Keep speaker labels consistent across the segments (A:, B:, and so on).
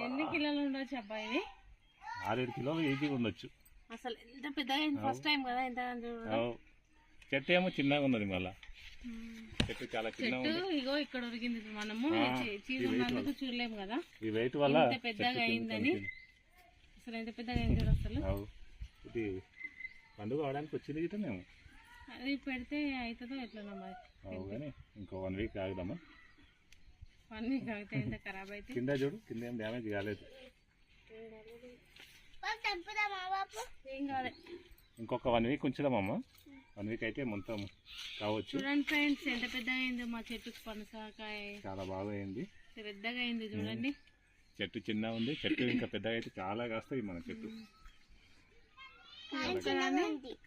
A: ఎన్ని కిలోలు ఉండొచ్చు అబ్బాయి?
B: 6-7 కిలోలు ఈజీగా ఉండొచ్చు.
A: అసలు ఎంత పెద్దగా ఫస్ట్ టైం కదా. ఎంత
B: చెట్టు ఏమో చిన్నగా ఉన్నది, మళ్ళా చెట్టు చాలా చిన్నగా.
A: ఇగో ఇక్కడ ఉరిగింది. మనము చీజ్ ఉన్నందుకు చూడలేము కదా
B: ఈ వెయిట్ వల్ల
A: ఎంత పెద్దగా అయిందని. అసలు ఎంత పెద్దగా అయింది చూడు. అసలు
B: ఇది పండుగ అవడానికి వచ్చింది గిట్ట మేము.
A: అది పెడితే అవుతుందో ఎట్లన్నా మరి.
B: కానీ ఇంకో 1 వీక్ ఆగుదామా?
A: 1 వీక్ ఆగితే ఎంత ఖరాబ్ అయితే.
B: కింద చూడు, కింద ఏం డ్యామేజ్ కాలేదు.
A: ఏం కాలేదు.
B: ఇంకొక 1 వీక్ ఉంచుదామమ్మా. 1 వీక్ అయితే మొత్తం కావచ్చు.
A: చూడండి ఫ్రెండ్స్ ఎంత పెద్దగా అయిందో మా చెట్టుకు. పనసకాయ చాలా
B: బాగా అయింది,
A: పెద్దగా అయింది చూడండి.
B: చెట్టు చిన్న ఉంది, చెట్టు ఇంకా పెద్దగా అయితే చాలా కాస్తాయి మన చెట్టు.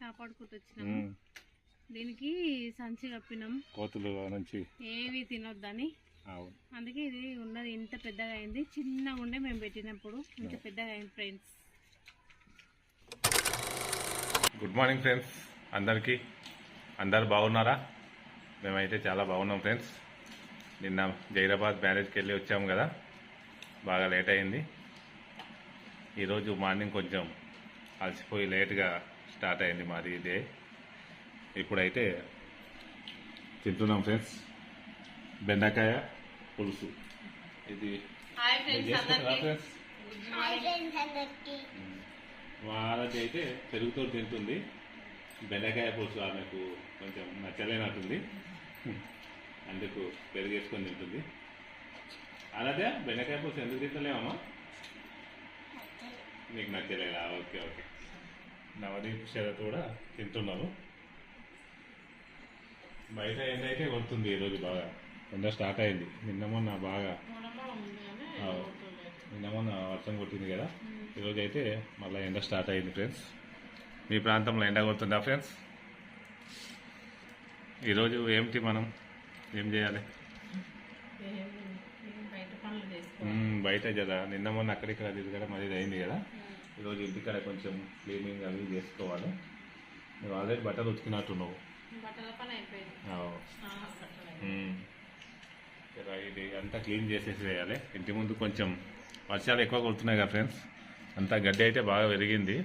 A: కాపాడుకుంటూ వచ్చినాము. దీనికి సంచి కప్పినాం, కోతులు నుంచి ఏవి తినొద్దని. అందుకే ఇది ఉన్నది ఇంత పెద్దగా అయింది. చిన్నగా ఉండే మేము పెట్టినప్పుడు ఇంత పెద్దగా అయింది ఫ్రెండ్స్.
B: గుడ్ మార్నింగ్ ఫ్రెండ్స్ అందరికీ. అందరు బాగున్నారా? మేమైతే చాలా బాగున్నాం ఫ్రెండ్స్. నిన్న జైరాబాద్ మ్యారేజ్కి వెళ్ళి వచ్చాము కదా, బాగా లేట్ అయింది. ఈరోజు మార్నింగ్ కొంచెం అలసిపోయి లేట్గా స్టార్ట్ అయింది మాది డే. ఇప్పుడైతే తింటున్నాం ఫ్రెండ్స్ బెండకాయ పులుసు. ఇది ఫ్రెండ్స్ వాళ్ళకి అయితే పెరుగుతో తింటుంది. బెండకాయ పులుసు ఆమెకు కొంచెం నచ్చలేనట్టుంది, అందుకు పెరుగు వేసుకొని తింటుంది. అలాగే బెండకాయ పులుసు ఎందుకు తింటలేమమ్మా? నీకు నచ్చలేదా? Okay okay. నవదీప్ శరత్ కూడా తింటున్నారు. బయట ఎండైతే కొడుతుంది ఈరోజు, బాగా ఎండ స్టార్ట్ అయింది. నిన్న మొన్న బాగా వర్షం కొట్టింది కదా, ఈరోజు అయితే మళ్ళీ ఎండ స్టార్ట్ అయింది ఫ్రెండ్స్. మీ ప్రాంతంలో ఎండ కొడుతుందా ఫ్రెండ్స్? ఈరోజు ఏమిటి మనం ఏం చేయాలి? బయట కదా నిన్న మొన్న అక్కడిక్కడ తిరగడం అది అయింది కదా. ఈరోజు ఇంటికాడ కొంచెం క్లీనింగ్ అవి చేసుకోవాలి. నువ్వు ఆల్రెడీ బట్టలు ఉతికినట్టున్నావు. ఇది అంతా క్లీన్ చేసేసి వేయాలి. ఇంటి ముందు కొంచెం వర్షాలు ఎక్కువ కొడుతున్నాయి కదా ఫ్రెండ్స్, అంతా గడ్డి అయితే బాగా పెరిగింది.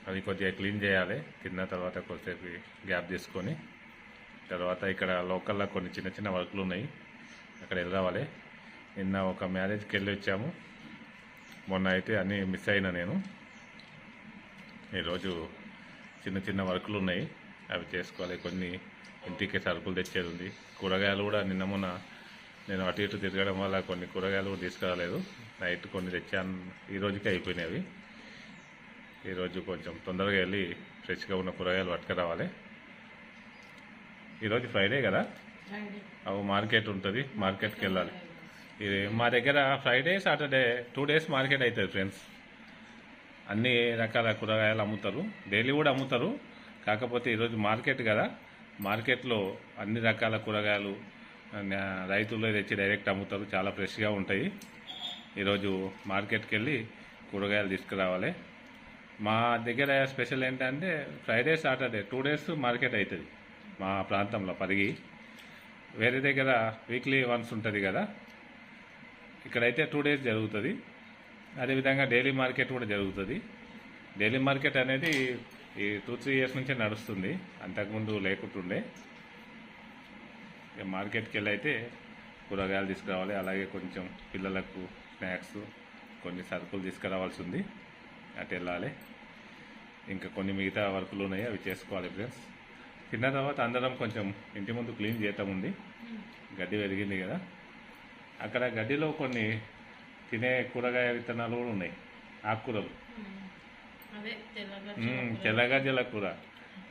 B: అది కొద్దిగా క్లీన్ చేయాలి. తిన్న తర్వాత కొద్దిసేపు గ్యాప్ తీసుకొని తర్వాత ఇక్కడ లోకల్లో కొన్ని చిన్న చిన్న వర్క్లు ఉన్నాయి, అక్కడ వెళ్ళాలి. నిన్న ఒక మ్యారేజ్కి వెళ్ళి వచ్చాము. మొన్న అయితే అన్నీ మిస్ అయినా నేను. ఈరోజు చిన్న చిన్న వర్క్లు ఉన్నాయి, అవి చేసుకోవాలి. కొన్ని ఇంటికి సరుకులు తెచ్చేది ఉంది. కూరగాయలు కూడా నిన్న మొన్న నేను అటు ఇటు తిరగడం వల్ల కొన్ని కూరగాయలు కూడా తీసుకురాలేదు. నైట్ కొన్ని తెచ్చాను, ఈ రోజుకే అయిపోయినాయి అవి. ఈరోజు కొంచెం తొందరగా వెళ్ళి ఫ్రెష్గా ఉన్న కూరగాయలు పట్టుకురావాలి. ఈరోజు ఫ్రైడే కదా, అవి మార్కెట్ ఉంటుంది, మార్కెట్కి వెళ్ళాలి. ఇది మా దగ్గర ఫ్రైడే సాటర్డే 2 days మార్కెట్ అవుతుంది ఫ్రెండ్స్. అన్ని రకాల కూరగాయలు అమ్ముతారు, డైలీ కూడా అమ్ముతారు. కాకపోతే ఈరోజు మార్కెట్ కదా, మార్కెట్లో అన్ని రకాల కూరగాయలు రైతులు తెచ్చి డైరెక్ట్ అమ్ముతారు, చాలా ఫ్రెష్గా ఉంటాయి. ఈరోజు మార్కెట్కి వెళ్ళి కూరగాయలు తీసుకురావాలి. మా దగ్గర స్పెషల్ ఏంటంటే ఫ్రైడే సాటర్డే 2 days మార్కెట్ అవుతుంది మా ప్రాంతంలో పరిగి. వేరే దగ్గర వీక్లీ వన్స్ ఉంటుంది కదా, ఇక్కడైతే 2 days జరుగుతుంది. అదేవిధంగా డైలీ మార్కెట్ కూడా జరుగుతుంది. డైలీ మార్కెట్ అనేది ఈ 2-3 years నుంచే నడుస్తుంది, అంతకుముందు లేకుంటుండే. మార్కెట్కి వెళ్ళి అయితే కూరగాయలు తీసుకురావాలి. అలాగే కొంచెం పిల్లలకు స్నాక్స్, కొన్ని సరుకులు తీసుకురావాల్సి ఉంది, అటు వెళ్ళాలి. ఇంకా కొన్ని మిగతా వర్కులు ఉన్నాయి, అవి చేసుకోవాలి ఫ్రెండ్స్. తిన్న తర్వాత అందరం కొంచెం ఇంటి ముందు క్లీన్ చేయటం ఉంది, గడ్డి పెరిగింది కదా. అక్కడ గడ్డిలో కొన్ని తినే కూరగాయ విత్తనాలు కూడా ఉన్నాయి, ఆకుకూరలు. తెల్లగజ్జల కూర,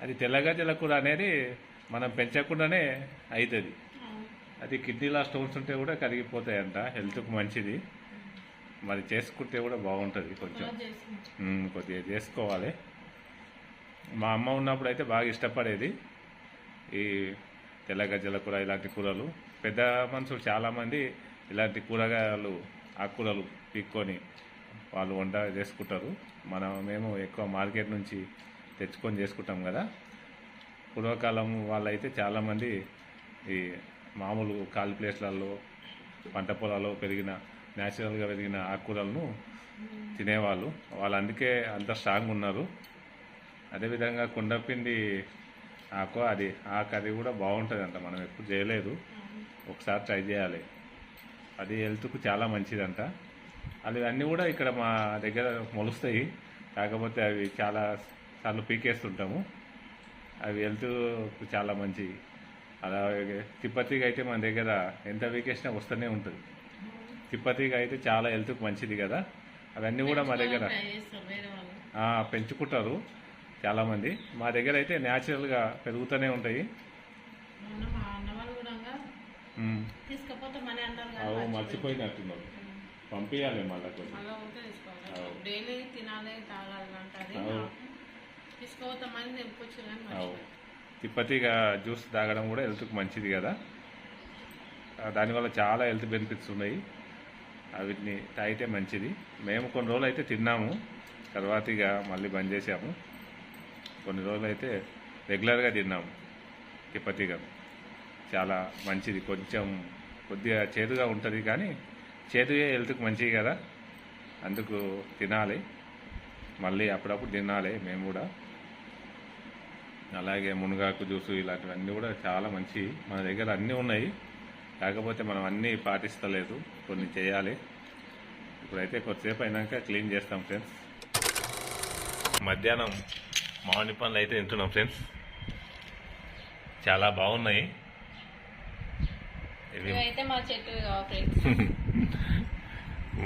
B: అది తెల్లగజ్జల కూర అనేది మనం పెంచకుండానే అవుతుంది. అది కిడ్నీలో స్టోన్స్ ఉంటే కూడా కరిగిపోతాయంట, హెల్త్కు మంచిది. మరి చేసుకుంటే కూడా బాగుంటుంది. కొంచెం కొద్దిగా చేసుకోవాలి. మా అమ్మ ఉన్నప్పుడు అయితే బాగా ఇష్టపడేది ఈ తెల్లగజ్జల కూర, ఇలాంటి కూరలు. పెద్ద మనుషులు చాలామంది ఇలాంటి కూరగాయలు, ఆకుకూరలు పీక్కొని వాళ్ళు వంట చేసుకుంటారు. మేము ఎక్కువ మార్కెట్ నుంచి తెచ్చుకొని చేసుకుంటాం కదా. పూర్వకాలం వాళ్ళైతే చాలామంది ఈ మామూలు ఖాళీ ప్లేస్లలో పంట పొలాల్లో పెరిగిన న్యాచురల్గా పెరిగిన ఆకుకూరలను తినేవాళ్ళు. వాళ్ళు అందుకే అంత స్ట్రాంగ్ ఉన్నారు. అదేవిధంగా కుండపిండి ఆ కర్రీ కూడా బాగుంటుంది అంట. మనం ఎప్పుడు చేయలేదు, ఒకసారి ట్రై చేయాలి. అది హెల్త్కు చాలా మంచిదంట. అన్నీ కూడా ఇక్కడ మా దగ్గర మొలుస్తాయి. కాకపోతే అవి చాలా సార్లు పీకేస్తుంటాము. అవి హెల్త్కు చాలా మంచివి. అలాగే తిప్పతీగ అయితే మన దగ్గర ఎంత పీకేసినా వస్తూనే ఉంటుంది. తిప్పతీగ అయితే చాలా హెల్త్కు మంచిది కదా. అవన్నీ కూడా మా దగ్గర పెంచుకుంటారు చాలామంది. మా దగ్గర అయితే న్యాచురల్గా పెరుగుతూనే ఉంటాయి. మర్చిపోయినట్టున్నారు, పంపించాలి మళ్ళీ తిప్పతీగ జ్యూస్ తాగడం కూడా హెల్త్కి మంచిది కదా. దానివల్ల చాలా హెల్త్ బెనిఫిట్స్ ఉన్నాయి. వీటిని తాగితే మంచిది. మేము కొన్ని రోజులు అయితే తిన్నాము, తర్వాత ఇక మళ్ళీ బంద్ చేసాము. కొన్ని రోజులు అయితే రెగ్యులర్గా తిన్నాము. తిప్పతీగ చాలా మంచిది. కొద్దిగా చేదుగా ఉంటుంది, కానీ చేదుగా హెల్త్కి మంచిది కదా, అందుకు తినాలి. మళ్ళీ అప్పుడప్పుడు తినాలి మేము కూడా. అలాగే మునగాకు జ్యూసు ఇలాంటివన్నీ కూడా చాలా మంచి. మన దగ్గర అన్నీ ఉన్నాయి, కాకపోతే మనం అన్నీ పాటిస్తలేదు, కొన్ని చేయాలి. ఇప్పుడైతే కొద్దిసేపు అయినాక క్లీన్ చేస్తాం ఫ్రెండ్స్. మధ్యాహ్నం మామిడి పండ్లు అయితే తింటున్నాం ఫ్రెండ్స్. చాలా బాగున్నాయి ఇవి.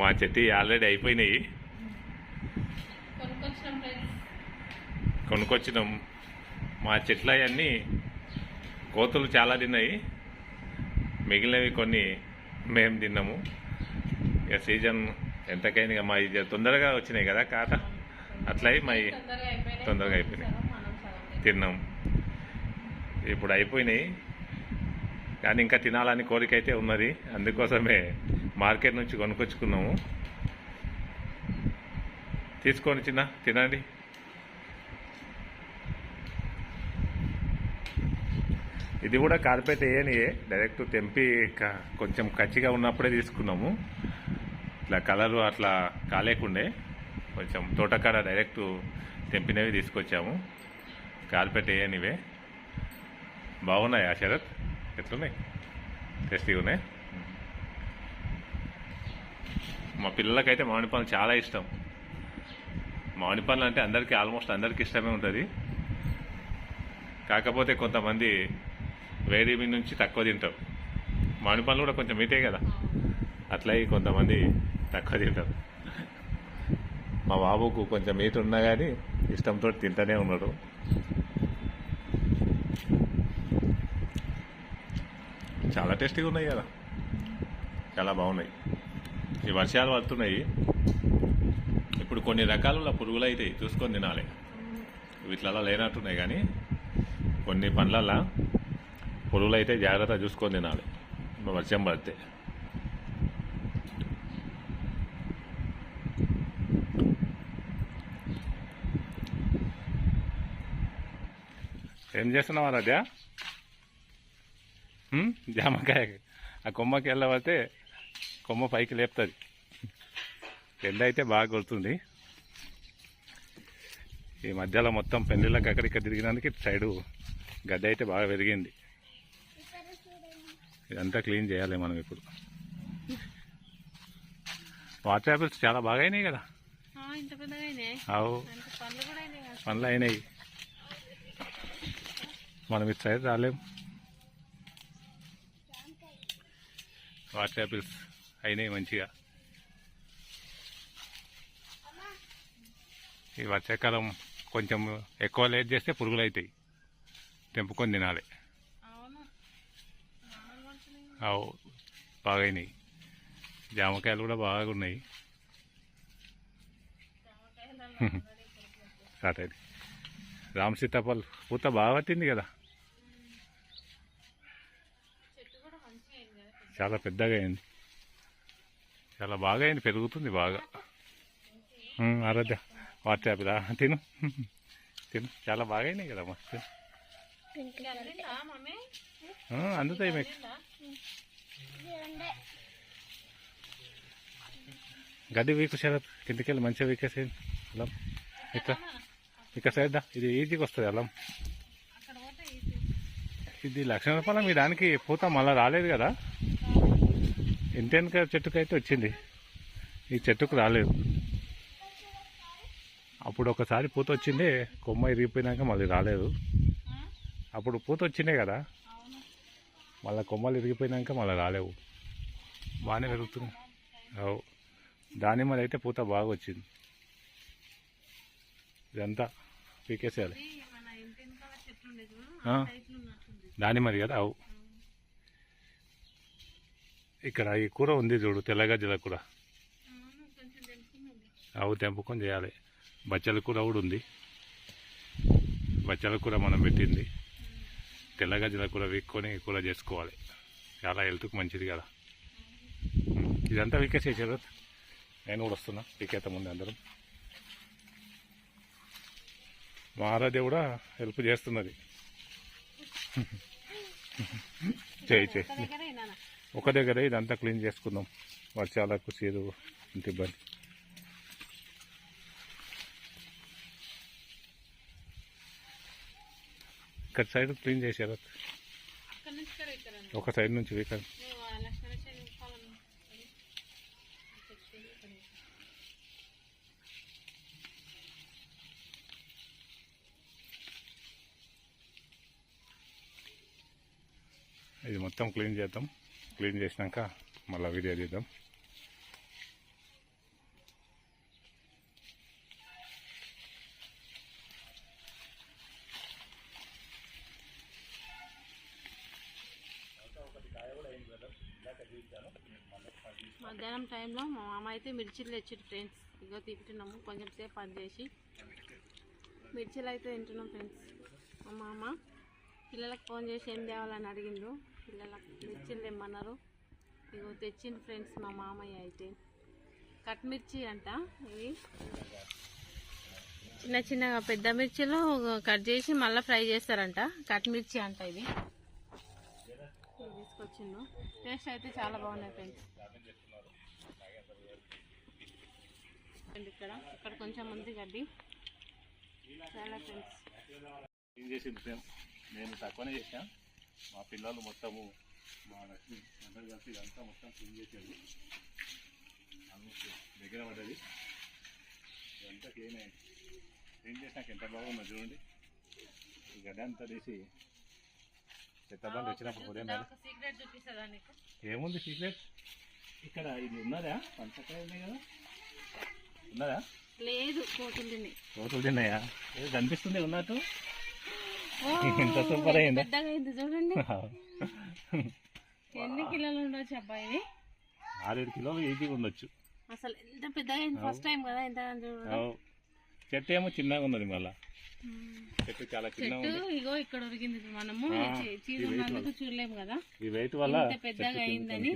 B: మా చెట్టు ఆల్రెడీ అయిపోయినాయి, కొనుక్కొచ్చినాం. మా చెట్లు అవన్నీ కోతులు చాలా తిన్నాయి, మిగిలినవి కొన్ని మేము తిన్నాము. ఇక సీజన్ ఎంతకైనా ఇక మా తొందరగా వచ్చినాయి కదా కాత, అట్లా మా తొందరగా అయిపోయినాయి, తిన్నాం. ఇప్పుడు అయిపోయినాయి, కానీ ఇంకా తినాలని కోరిక అయితే ఉన్నది. అందుకోసమే మార్కెట్ నుంచి కొనుక్కొచ్చుకున్నాము. తీసుకొని తినండి. ఇది కూడా కార్పెట్ వేయనియే, డైరెక్ట్ తెంపి కొంచెం కచ్చిగా ఉన్నప్పుడే తీసుకున్నాము. ఇట్లా కలరు అట్లా కాలేకుండే కొంచెం తోటకాడ డైరెక్ట్ తెంపినవి తీసుకొచ్చాము. కార్పెట్ వేయనివే. బాగున్నాయి ఆ శరత్, ఎట్లున్నాయి? టేస్టీగా ఉన్నాయి. మా పిల్లలకైతే మామిడి పండ్లు చాలా ఇష్టం. మామిడి పండ్లు అంటే ఆల్మోస్ట్ అందరికీ ఇష్టమే ఉంటుంది. కాకపోతే కొంతమంది వేడి మీ నుంచి తక్కువ తింటారు. మామిడి పండ్లు కూడా కొంచెం మీటే కదా, అట్లా కొంతమంది తక్కువ తింటారు. మా బాబుకు కొంచెం మీట్ ఉన్నా కానీ ఇష్టంతో తింటూనే ఉన్నాడు. చాలా టేస్టీగా ఉన్నాయి కదా, చాలా బాగున్నాయి. ఈ వర్షాలు పడుతున్నాయి, ఇప్పుడు కొన్ని రకాల పురుగులు అవుతాయి, చూసుకొని తినాలి. వీటిలలో లేనట్టున్నాయి, కానీ కొన్ని పండ్లల్లో పురుగులు అయితే జాగ్రత్త చూసుకొని తినాలి వర్షం పడితే. ఏం చేస్తున్నావు ఆరాధ్య? జామకాయ ఆ కొమ్మకి వెళ్ళబడితే కొమ్మ పైకి లేపుతుంది. ఎండ అయితే బాగా కొడుతుంది. ఈ మధ్యలో మొత్తం పెళ్ళిళ్ళకి అక్కడిక్కడ తిరిగినందుకు సైడు గడ్డ అయితే బాగా పెరిగింది. ఇదంతా క్లీన్ చేయాలి మనం ఇప్పుడు. వాటర్ యాపిల్స్ చాలా బాగా అయినాయి కదా. అవు పండ్లు అయినాయి, మనం ఇటు సైడ్ రాలేము. వాటర్ యాపిల్స్ అయినాయి మంచిగా. ఈ వర్షాకాలం కొంచెం ఎక్కువ లేట్ చేస్తే పురుగులు అవుతాయి, తెంపుకొని తినాలి. అవు బాగైనాయి. జామకాయలు కూడా బాగున్నాయి. స్టార్ట్ అయింది. రామ్ సీతాఫల్ పూత బాగా పట్టింది కదా, చాలా పెద్దగా అయింది, చాలా బాగా అయింది, పెరుగుతుంది బాగా. ఆరాధ్య వాటర్ యాపిల్ తిను తిను, చాలా బాగా అయినాయి కదా మస్తు. అందుతాయి మీకు గడ్డి వీకు శరత్ కిందికెళ్ళి మంచిగా వీకేసేయండి అల్లం. ఇక్కడ సైడ్ దా, ఇది ఈజీగా వస్తుంది అల్లం. ఇది లక్షణ ఫలం మీ దానికి పూత మళ్ళీ రాలేదు కదా, ఇంటెనక చెట్టుకు అయితే వచ్చింది, ఈ చెట్టుకు రాలేదు. అప్పుడు ఒకసారి పూత వచ్చిందే, కొమ్మ ఇరిగిపోయినాక మళ్ళీ రాలేదు. అప్పుడు పూత వచ్చిందే కదా, మళ్ళీ కొమ్మలు ఇరిగిపోయినాక మళ్ళీ రాలేవు. బాగానే పెరుగుతుంది. దానిమ్మది అయితే పూత బాగా వచ్చింది. ఇదంతా పీకేసేయాలి. దానిమ్మది కదా. అవు ఇక్కడ ఈ కూర ఉంది చూడు, తెల్లగజ్జల కూర. అవు తెంపుకొని చేయాలి. బచ్చల కూర కూడా ఉంది. బచ్చల కూర మనం పెట్టింది. తెల్లగజ్జల కూర వీక్కొని కూర చేసుకోవాలి, చాలా హెల్త్కి మంచిది కదా. ఇదంతా వీకేసేసారు. నేను కూడా వస్తున్నా, వీకేత ముందు అందరం. మా ఆరాధ్య కూడా హెల్ప్ చేస్తున్నది. చేయి ఒక దగ్గరే ఇదంతా క్లీన్ చేసుకుందాం, వర్షాలకు సీదు ఇంత ఇబ్బంది. ఇక్కడ సైడ్ క్లీన్ చేశారు, ఒక సైడ్ నుంచి వీకండి. ఇది మొత్తం క్లీన్ చేద్దాం. క్లీన్ చేసినాక మళ్ళీ వీడియో తీద్దాం.
A: మధ్యాహ్నం టైంలో మా మామ అయితే మిర్చిలు తెచ్చారు ఫ్రెండ్స్. ఇగో తింటున్నాము, కొంచెం సేపు పని చేసి మిర్చిలు అయితే తింటున్నాం ఫ్రెండ్స్. మా మామ పిల్లలకు ఫోన్ చేసి ఏం తేవాలని అడిగిండ్రు, పిల్లలకు మిర్చిలు తెమ్మన్నారు. ఇగో తెచ్చిండు ఫ్రెండ్స్ మా మామయ్య అయితే. కట్ మిర్చి అంట ఇవి, చిన్న చిన్నగా పెద్ద మిర్చిలు కట్ చేసి మళ్ళీ ఫ్రై చేస్తారంట. కట్ మిర్చి అంట ఇది. తీసుకొచ్చిండు, టేస్ట్ అయితే చాలా బాగున్నాయి ఫ్రెండ్స్. ఇక్కడ కొంచెం ఉంది గడ్డి చాలా ఫ్రెండ్స్.
B: క్లీన్ చేసింది ఫ్రెండ్స్, నేను తక్కువనే చేసా. మా పిల్లలు మొత్తము మా లక్ష్మి అందరు కలిసి ఇదంతా మొత్తం క్లీన్ చేసేది. ఆల్మోస్ట్ దగ్గర పడ్డది. ఇదంతా క్లీన్ అయింది. క్లీన్ చేసినాక ఎంత బాగుందో చూడండి. ఈ గడ్డ అంతా తీసి చెత్తబండి వచ్చినప్పుడు ఉదయం ఏముంది సీక్రెట్. ఇక్కడ ఇది ఉన్నదా, పంచకాయ ఉన్నాయి కదా, ఉన్నదా?
A: లేదు, కోతులు
B: తిన్నాయా? ఏదో కనిపిస్తుంది ఉన్నట్టు. ఎంత సూపర్ అయింది,
A: పెద్దగా అయింది చూడండి. ఎన్ని కిలోలు ఉండొచ్చు అబ్బాయి?
B: 6-7 కిలోలు ఈజీగా ఉండొచ్చు.
A: అసలు ఎంత పెద్దగా అయింది, ఫస్ట్ టైం కదా. ఎంత
B: చెట్టు ఏమో చిన్నగా ఉన్నది, మళ్ళా చెట్టు చాలా చిన్నగా.
A: ఇగో ఇక్కడ ఉరిగింది, మనము చీరున్నందుకు చూడలేము కదా.
B: ఈ వెయిట్ వల్ల
A: ఎంత పెద్దగా అయిందని.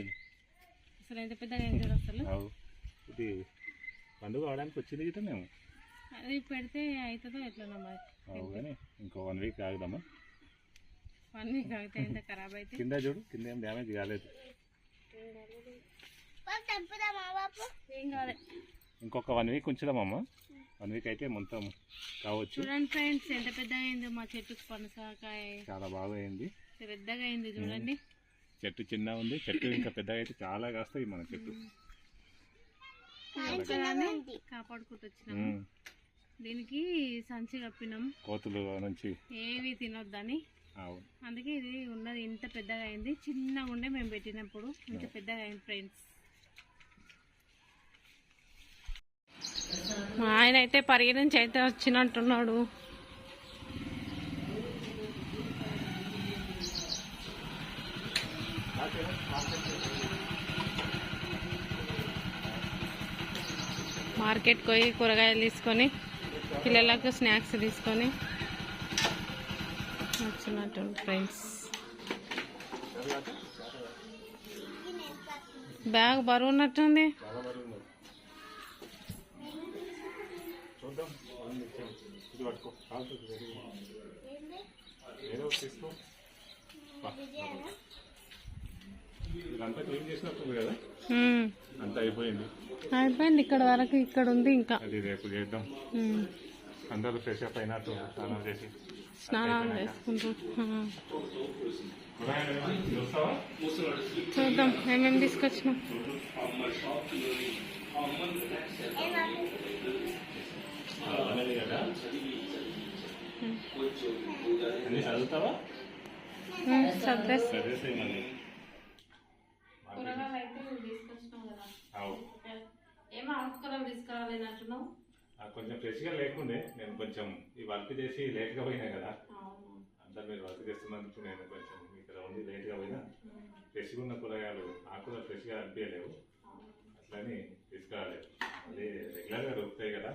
A: అసలు ఎంత పెద్దగా అయింది చూడు. అసలు
B: ఇది పండుగ అవడానికి వచ్చింది కదా. మేము
A: అది పెడితే అవుతుందో ఎట్లనో మరి.
B: కానీ ఇంకో 1 వీక్ ఆగుదామా?
A: 1 వీక్ ఆగితే ఎంత ఖరాబ్ అయితే.
B: కింద చూడు, కింద ఏం డ్యామేజ్ కాలేదు.
A: ఏం కాలేదు.
B: ఇంకొక 1 వీక్ ఉంచుదామమ్మా. 1 వీక్ అయితే మొత్తం కావచ్చు.
A: చూడండి ఫ్రెండ్స్ ఎంత పెద్దగా అయిందో మా చెట్టుకు. పనసకాయ చాలా
B: బాగా అయింది,
A: పెద్దగా అయింది చూడండి.
B: చెట్టు చిన్న ఉంది, చెట్టు ఇంకా పెద్దగా అయితే చాలా కాస్తాయి మన చెట్టు.
A: కాపాడుకుంటూ వచ్చినాము. దీనికి సంచి కప్పినాం,
B: కోతులు నుంచి
A: ఏవి తినొద్దని. అందుకే ఇది ఉన్నది ఇంత పెద్దగా అయింది. చిన్నగా ఉండే మేము పెట్టినప్పుడు ఇంత పెద్దగా అయింది ఫ్రెండ్స్. మా ఆయన అయితే పరిగి నుంచి అయితే వచ్చినట్టున్నాడు. మార్కెట్కి పోయి కూరగాయలు తీసుకొని పిల్లలకు స్నాక్స్ తీసుకొని వచ్చినట్టు ఫ్రెండ్స్. బ్యాగ్ బరువు ఉన్నట్టుంది.
B: ఇదంతా క్లీన్ చేసినప్పుడు కదా అంతా అయిపోయింది.
A: అయిపోయింది ఇక్కడ వరకు, ఇక్కడ ఉంది ఇంకా.
B: అది రేపు చేద్దాం. అందరూ ఫ్రెష్ అప్ అయినట్టు
A: స్నానాలు చేసుకుంటాం. చూద్దాం ఏమేమి తీసుకొచ్చినాం.
B: చదువుతావా?
A: కూరగాయలు అయితే తీసుకొచ్చినాం కదా. ఏమో ఆకుకూరలు తీసుకురాలేనట్టున్నావు.
B: కొంచెం ఫ్రెష్గా లేకుండే, నేను కొంచెం ఈ వర్క్ చేసి లేట్గా పోయినా కదా. అంతా మీరు వర్క్ చేస్తున్నందుకు నేను కొంచెం ఇక్కడ ఉండి లేట్గా పోయినా. ఫ్రెష్గా ఉన్న కూరగాయలు ఆకుకూర ఫ్రెష్గా అనిపించలేవు, అట్లని తీసుకురాలేదు. అది రెగ్యులర్గా దొరుకుతాయి కదా,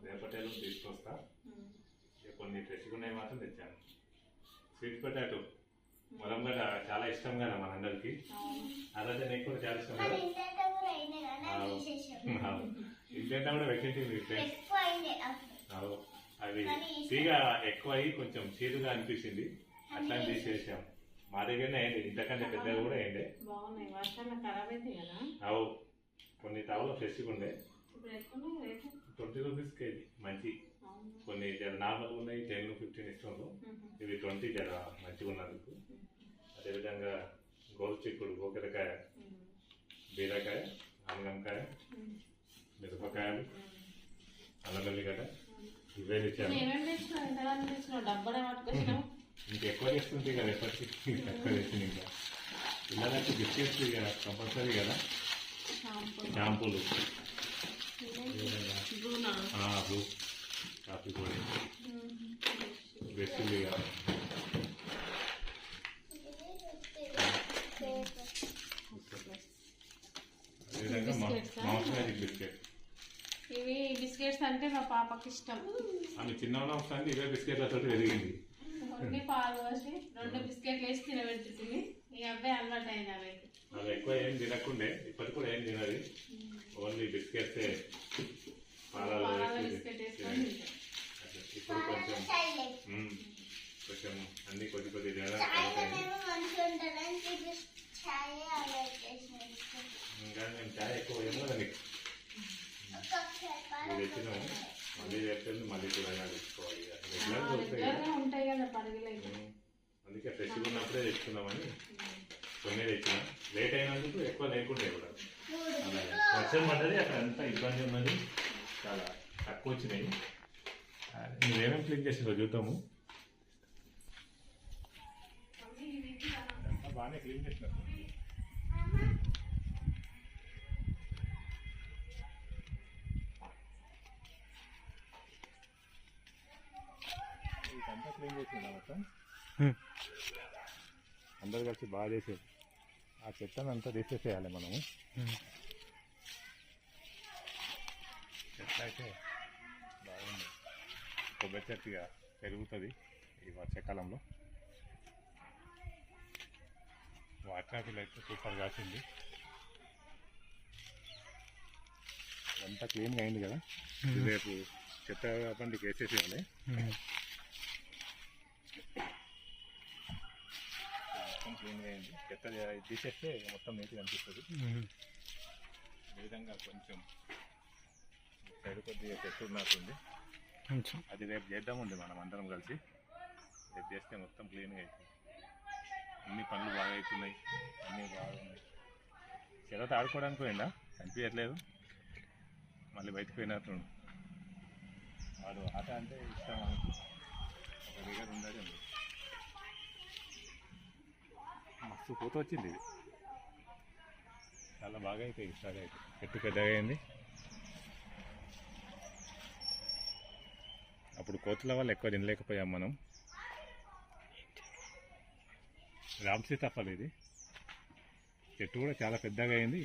B: రేపటేళ్ళు తీసుకొస్తా. కొన్ని ఫ్రెష్గా ఉన్నాయి మాత్రం తెచ్చాను. స్వీట్ పొటాటో ములంగడ్డ చాలా ఇష్టం కదా మనందరికి. అదంటే నీకు కూడా చాలా ఇష్టం కదా. ఇంటేంటా కూడా పెట్టింది అది తీగ ఎక్కువ అయ్యి కొంచెం చీరుగా అనిపించింది, అట్లా తీసేసాం. మా దగ్గరనే అయింది, ఇంతకంటే పెద్దగా కూడా అయింది. అవు కొన్ని తవలు ఫ్రెష్గా ఉండే 20 రూపీస్ కేజీ మంచి. కొన్ని జర నార్మల్గా ఉన్నాయి 10-15 ఇస్తుండ్రు. ఇవి 20 జర మంచిగా ఉన్నందుకు. అదేవిధంగా గోరు చిక్కుడు, గోకరకాయ, బీరకాయ, ఆనగంకాయ, మిరపకాయలు, అల్లం వెల్లిగడ్డ ఇవే తెచ్చాను. ఇంకెక్కువ చేస్తుంది కదా, ఎప్పటికీ తక్కువ తెచ్చింది. ఇంకా పిల్లలకి బిస్కెట్స్ ఇక కంపల్సరీ కదా. షాంపూలు, బ్లూ కాఫీ పొడి, బెస్ట్లు ఇక అదేవిధంగా మాంస్ మ్యాజిక్ బిస్కెట్.
A: ఇవి బిస్కెట్స్ అంటే మా పాపకి ఇష్టం.
B: ఆమె చిన్న ఉన్నప్పుడు ఇవే బిస్కెట్లతో ఎదిగింది.
A: కొన్ని పాలు పోసి 2 బిస్కెట్లు వేసి తినబెడుతుంది. ఈ అబ్బాయి అలవాటు అయింది.
B: అవి ఎక్కువ ఏం తినకుండే, ఇప్పటికి కూడా ఏం తినది. ఓన్లీ బిస్కెట్సే పాలలో
A: బిస్కెట్ వేసుకొని.
B: ఇప్పుడు కొంచెం కొంచెం అన్ని కొద్ది కొద్ది ఇంకా మేము చాయ్ ఎక్కువ ఏమో నీకు తెచ్చినాము. మళ్ళీ చెప్తుంది, మళ్ళీ కూరగాయలు తెచ్చుకోవాలి.
A: ఉంటాయి కదా పరుగులు.
B: అందుకే ఫ్రెష్గా ఉన్నప్పుడే తెచ్చుకున్నామని కొన్ని తెచ్చినాం. లేట్ అయినందుకు ఎక్కువ లేకుండే కూడా. అలాగే వర్షం పడ్డది, అక్కడ అంతా ఇబ్బంది ఉన్నది, చాలా తక్కువ వచ్చినాయి. నువ్వేమేమి క్లీన్ చేసిందో చూద్దాము. అంతా బాగానే క్లీన్ చేసినారు. ఇదంతా క్లీన్ చేసిందా మొత్తం? అందరు కలిసి బాగా చేసేది. ఆ చెత్తను అంతా తీసేసేయాలి మనము. చెత్త అయితే బాగుంది. కొబ్బరి చెట్టుగా పెరుగుతుంది ఈ వర్షాకాలంలో. వాటాకులు అయితే సూపర్ కాసింది. అంతా క్లీన్గా అయింది కదా. రేపు చెత్త బండికి వేసేసేయాలి. మొత్తం క్లీన్గా అయింది. చెత్త తీసేస్తే మొత్తం నీట్గా అనిపిస్తుంది. ఈ విధంగా కొంచెం సైడ్ కొద్దిగా చెట్టు ఉన్నట్టుంది, అది రేపు చేద్దాముంది మనం అందరం కలిసి. రేపు చేస్తే మొత్తం క్లీన్గా అవుతుంది. అన్ని పనులు బాగా అవుతున్నాయి, అన్నీ బాగున్నాయి. చెరత ఆడుకోవడానికి పోయిందా? కనిపించట్లేదు. మళ్ళీ బయటకు పోయినట్టు. వాడు ఆట అంటే ఇష్టం, ఒక దగ్గర ఉండాలి. మస్తు పూత వచ్చింది. ఇది చాలా బాగా అవుతాయి. స్టార్ట్ అయితే చెట్టు పెద్దగా అయింది. అప్పుడు కోతుల వల్ల ఎక్కువ తినలేకపోయాం మనం. రామ్ సీతాఫలం ఇది. చెట్టు కూడా చాలా పెద్దగా అయింది.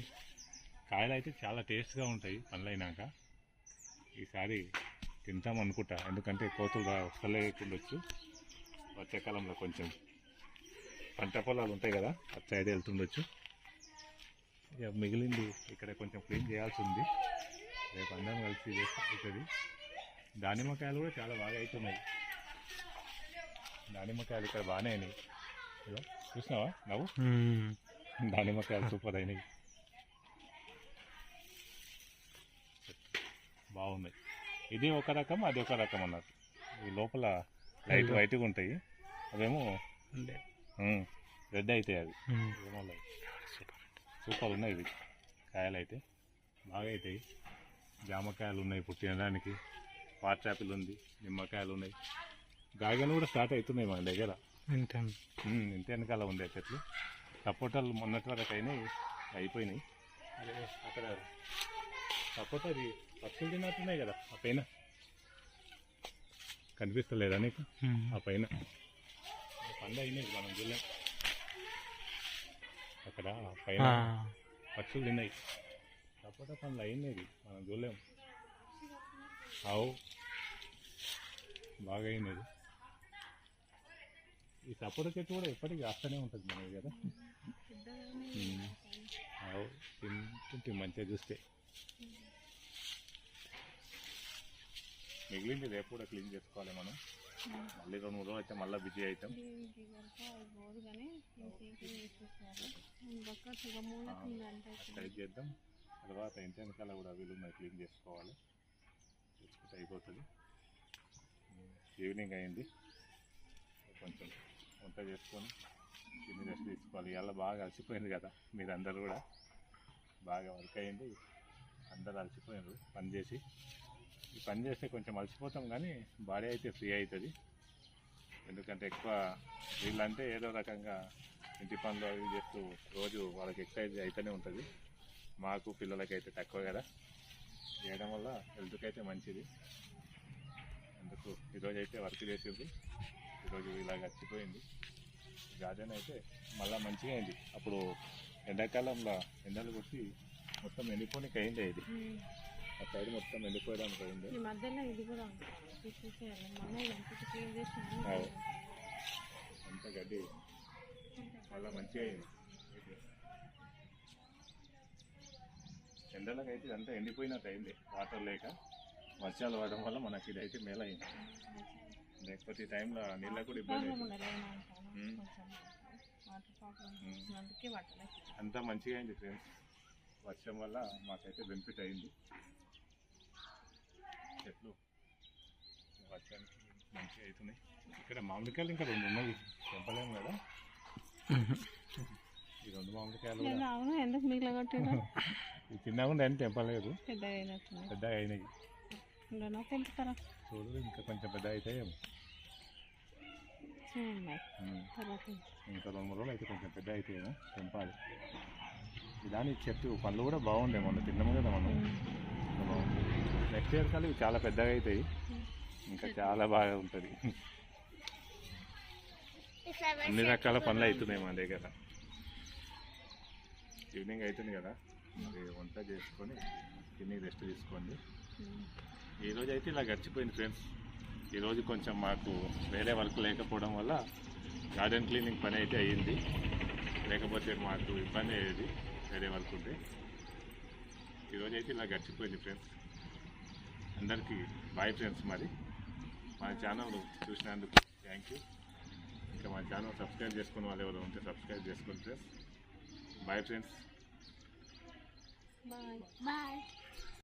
B: కాయలు అయితే చాలా టేస్ట్గా ఉంటాయి పండ్లు అయినాక. ఈసారి తింటాం అనుకుంటా, ఎందుకంటే కోతులు వస్తలేకుండొచ్చు. వర్షాకాలంలో కొంచెం పంట పొలాలు ఉంటాయి కదా, అటు సైడ్ వెళ్తుండొచ్చు. ఇక మిగిలింది ఇక్కడ కొంచెం క్లీన్ చేయాల్సి ఉంది. రేపు అందరం కలిసి వేస్తుంది. దానిమ్మకాయలు కూడా చాలా బాగా అవుతున్నాయి. దానిమ్మకాయలు ఇక్కడ బాగానే అయినాయి. చూసినావా నువ్వు? దానిమ్మకాయలు సూపర్ అయినాయి, బాగున్నాయి. ఇది ఒక రకం, అది ఒక రకం అన్నట్టు. ఈ లోపల లైట్ వైట్గా ఉంటాయి, అవేమో రెడ్ అవుతాయి. అవి ఏమో సూపర్ ఉన్నాయి. ఇవి కాయలు అయితే బాగా అవుతాయి. జామకాయలు ఉన్నాయి ఇప్పుడు తినడానికి, వాటర్ యాపిల్ ఉంది, నిమ్మకాయలు ఉన్నాయి. గాయలు కూడా స్టార్ట్ అవుతున్నాయి మన దగ్గర. ఇంత వెనకాల ఉండే చెట్లు. సపోటాలు మొన్నటి వరకు అయిపోయినాయి. అదే అక్కడ సపోటా అది పక్షులు తిన్నట్టున్నాయి కదా, ఆ పైన కనిపిస్తలేదా నీకు? ఆ పైన పండు అయినాయి, మనం చూడలేం. అక్కడ పైన పక్షులు తిన్నాయి. సపోటా పండ్లు అయినది, మనం చూడలేము. ఆవు బాగా అయినది. ఈ సపోటా చెట్టు కూడా ఎప్పటికీ కాస్తూనే ఉంటుంది మనకి కదా. ఆవు తింటుంటే మంచిగా చూస్తే. మిగిలింది రేపు కూడా క్లీన్ చేసుకోవాలి మనం. మళ్ళీ 2-3 రోజులు అయితే మళ్ళీ బిజీ అవుతాం. టైప్ చేద్దాం. తర్వాత ఇంటి వెనకాల కూడా వీళ్ళు క్లీన్ చేసుకోవాలి, చేసుకుంటే అయిపోతుంది. ఈవినింగ్ అయింది, కొంచెం వంట చేసుకొని తిని రెస్ట్ తీసుకోవాలి. ఇవాళ బాగా అలసిపోయింది కదా, మీరందరూ కూడా బాగా వర్క్ అయింది. అందరూ అలసిపోయినారు పని చేసి. ఈ పని చేస్తే కొంచెం అలసిపోతాం కానీ బాడీ అయితే ఫ్రీ అవుతుంది. ఎందుకంటే ఎక్కువ వీళ్ళంటే ఏదో రకంగా ఇంటి పనులు అవి చేస్తూ రోజు వాళ్ళకి ఎక్సర్సైజ్ అయితేనే ఉంటుంది. మాకు పిల్లలకైతే తక్కువ కదా, చేయడం వల్ల హెల్త్కి అయితే మంచిది. అందుకు ఈరోజు అయితే వర్క్ చేసింది. ఈరోజు ఇలా గడిచిపోయింది. గార్డెన్ అయితే మళ్ళీ మంచిగా అయింది. అప్పుడు ఎండాకాలంలో ఎండలు కొట్టి మొత్తం ఎండిపోనికి అయింది. ఇది ఆ సైడ్ మొత్తం ఎండిపోయడానికి అయింది. అంత గడ్డి మళ్ళీ మంచిగా అయింది. ఎండలకు అయితే ఇదంతా ఎండిపోయినట్టు అయింది, వాటర్ లేక. వర్షాలు పడడం వల్ల మనకి ఇదైతే మేలైంది. లేకపోతే ఈ టైంలో నీళ్ళ కూడా ఇబ్బంది అవుతుంది. అంతా మంచిగా అయింది ఫ్రెండ్స్. వర్షం వల్ల మాకైతే బెనిఫిట్ అయింది. చెట్లు వర్షానికి మంచిగా అవుతున్నాయి. ఇక్కడ మామిడికాయలు ఇంకా 2 ఉన్నాయి, తెంపలేము కదా. ఈ 2 మామిడికాయలు
A: ఎందుకు మిగిలిన
B: ఈ చిన్నగా ఉండే అని తెంపలేదు, పెద్దగా అయినాయి. చూడు ఇంకా కొంచెం పెద్ద అయితే ఇంకా 2-3 రోజులు అయితే కొంచెం పెద్ద అయితే తెంపాలి. దాని చెట్టు పళ్ళు కూడా బాగుండే, మొన్న తిన్నాము కదా మనం. నెక్స్ట్ ఇయర్ కల్లా ఇవి చాలా పెద్దగా అవుతాయి, ఇంకా చాలా బాగా ఉంటుంది. అన్ని రకాల పనులు అవుతున్నాయి మా దగ్గర. ఈవినింగ్ అవుతుంది కదా, మరి వంట చేసుకొని తిని రెస్ట్ తీసుకోండి. ఈరోజు అయితే ఇలా గడిచిపోయింది ఫ్రెండ్స్. ఈరోజు కొంచెం మాకు వేరే వర్క్ లేకపోవడం వల్ల గార్డెన్ క్లీనింగ్ పని అయితే అయ్యింది. లేకపోతే మాకు ఇబ్బంది అయ్యేది వేరే వర్క్ ఉంటే. ఈరోజు అయితే ఇలా గడిచిపోయింది ఫ్రెండ్స్. అందరికీ బాయ్ ఫ్రెండ్స్. మరి మా ఛానల్ చూసినందుకు థ్యాంక్ యూ. ఇంకా మా ఛానల్ సబ్స్క్రైబ్ చేసుకున్న వాళ్ళు ఎవరు ఉంటే సబ్స్క్రైబ్ చేసుకోండి ఫ్రెండ్స్. Bye friends.
A: బాయ్.